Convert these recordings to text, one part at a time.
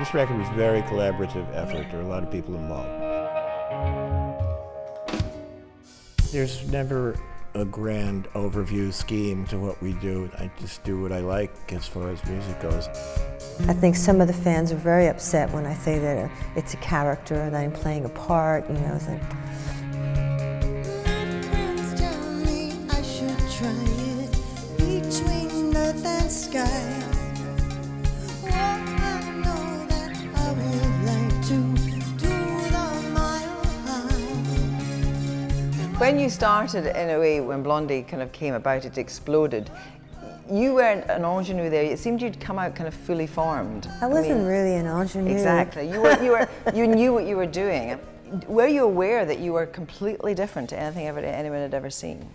This record was a very collaborative effort. There were a lot of people involved. There's never a grand overview scheme to what we do. I just do what I like as far as music goes. I think some of the fans are very upset when I say that it's a character and I'm playing a part, you know. It's like, friends tell me I should try it between earth and sky. Oh, I know that I would like to do the mile high. When you started, in a way, when Blondie kind of came about, it exploded. You weren't an ingenue there. It seemed you'd come out kind of fully formed. I wasn't really an ingenue. Exactly. You knew what you were doing. Were you aware that you were completely different to anything anyone had ever seen?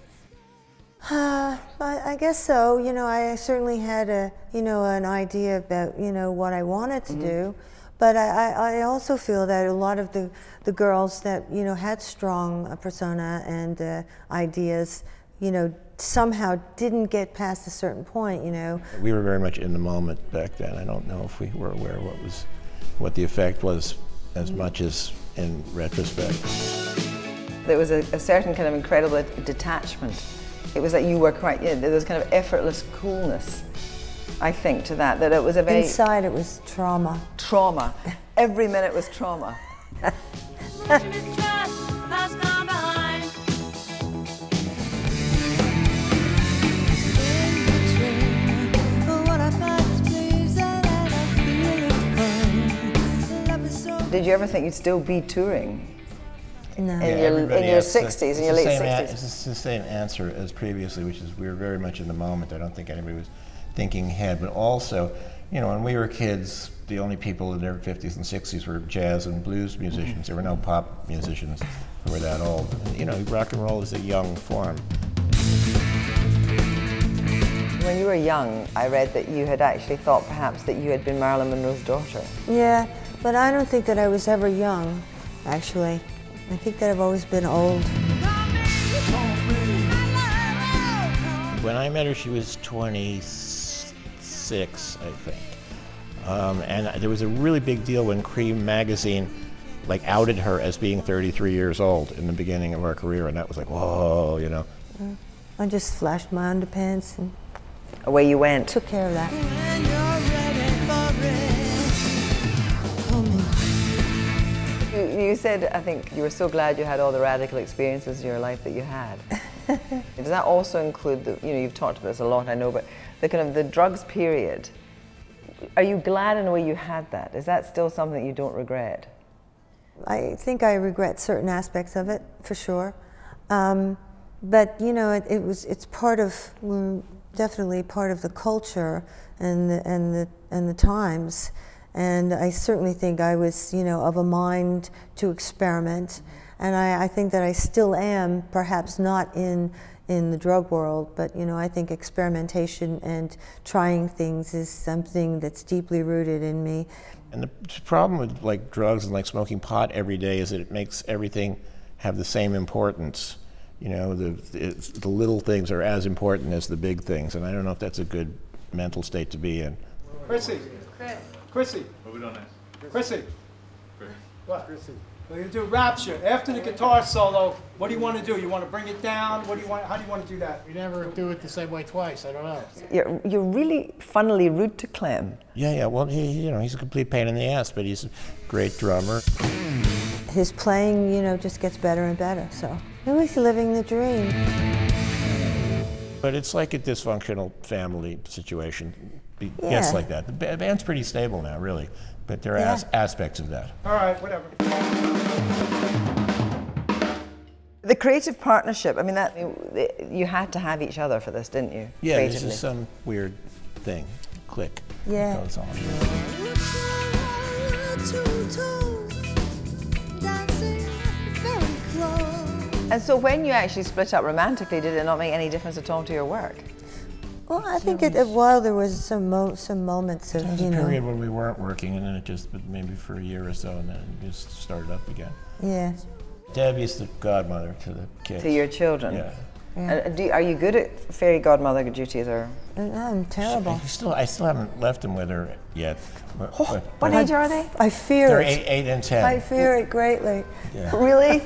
I guess so. You know, I certainly had an idea about, what I wanted to do. But I also feel that a lot of the girls that, had strong persona and ideas, somehow didn't get past a certain point, We were very much in the moment back then. I don't know if we were aware what the effect was as much as in retrospect. There was a certain kind of incredible detachment. It was like you were quite, there was kind of effortless coolness, I think, to that it was a very... Inside it was trauma. Trauma. Every minute was trauma. Did you ever think you'd still be touring? No. In your 60s, in your late 60s? It's the same answer as previously, which is we were very much in the moment. I don't think anybody was thinking ahead. But also, when we were kids, the only people in their 50s and 60s were jazz and blues musicians. There were no pop musicians who were that old. Rock and roll is a young form. When you were young, I read that you had actually thought perhaps that you had been Marilyn Monroe's daughter. Yeah, but I don't think that I was ever young, actually. I think that I've always been old. When I met her, she was 26, I think. And there was a really big deal when Cream magazine outed her as being 33 years old in the beginning of our career, and that was like, whoa, I just flashed my underpants and away you went. Took care of that. You said, I think, you were so glad you had all the radical experiences in your life that you had. Does that also include you've talked about this a lot, I know, but the kind of the drugs period? Are you glad in a way you had that? Is that still something that you don't regret? I think I regret certain aspects of it, for sure. But it's part of, definitely part of the culture and the times. And I certainly think I was, of a mind to experiment. And I think that I still am, perhaps not in the drug world, but I think experimentation and trying things is something that's deeply rooted in me. And the problem with drugs and smoking pot every day is that it makes everything have the same importance. The little things are as important as the big things, and I don't know if that's a good mental state to be in. Chrissy. Chris. Chrissy. What are we doing next? Chrissy. Chris. What? Chrissy. We're going to do Rapture. After the guitar solo, what do you want to do? You want to bring it down? How do you want to do that? You never do it the same way twice. I don't know. You're really funnily rude to Clem. Yeah. Well, he's a complete pain in the ass, but he's a great drummer. His playing, just gets better and better. So he's living the dream. But it's like a dysfunctional family situation. It's like that. The band's pretty stable now, really. But there are aspects of that. All right, whatever. The creative partnership, you had to have each other for this, didn't you? Yeah, this is some weird thing. Click. Yeah. Goes on. And so when you actually split up romantically, did it not make any difference at all to your work? Well, I think while there was some moments of, There was a period when we weren't working, and then it just, maybe for a year or so, and then it just started up again. Yeah. Debbie's the godmother to the kids. To your children? Yeah. And are you good at fairy godmother duties, or? I'm terrible. I still haven't left him with her yet. What age are they? I fear They're it. 8 and 10. I fear it greatly. Yeah. Really?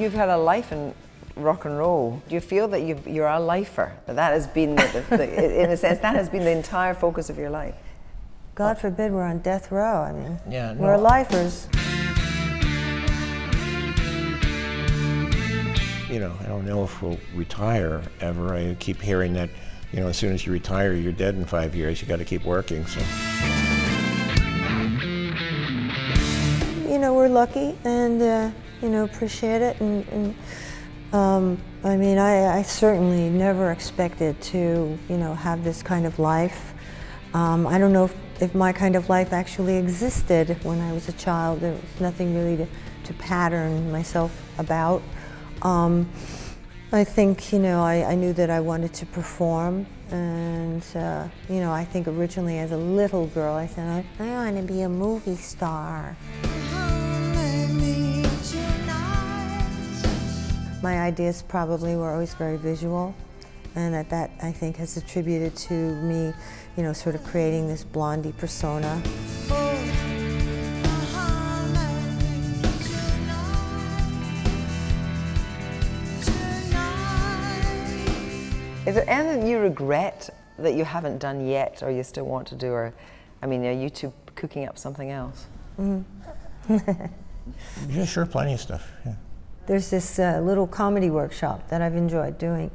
You've had a life in rock and roll. Do you feel that you're a lifer? That has been, in a sense, that has been the entire focus of your life? God forbid we're on death row. I mean, Yeah, no. we're lifers. You know, I don't know if we'll retire ever. I keep hearing that, you know, as soon as you retire, you're dead in 5 years. You got to keep working. So. You know, we're lucky and, you know, appreciate it. I mean, I certainly never expected to, you know, have this kind of life. I don't know if my kind of life actually existed when I was a child. There was nothing really to pattern myself about. I think, you know, I knew that I wanted to perform, and, you know, I think originally as a little girl I said, I want to be a movie star. My ideas probably were always very visual, and that I think has attributed to me, you know, sort of creating this Blondie persona. Is there anything you regret that you haven't done yet, or you still want to do, or, I mean, are you two cooking up something else? Yeah, sure, plenty of stuff. Yeah. There's this little comedy workshop that I've enjoyed doing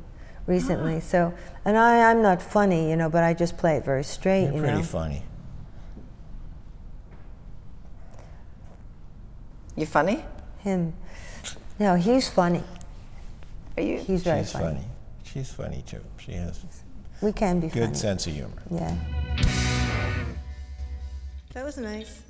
recently. So, and I'm not funny, you know, but I just play it very straight. You're you pretty know. funny. You funny? Him, no, he's funny. Are you? He's very She's funny. She's funny too. She has We can be funny. good sense of humor. Yeah. That was nice.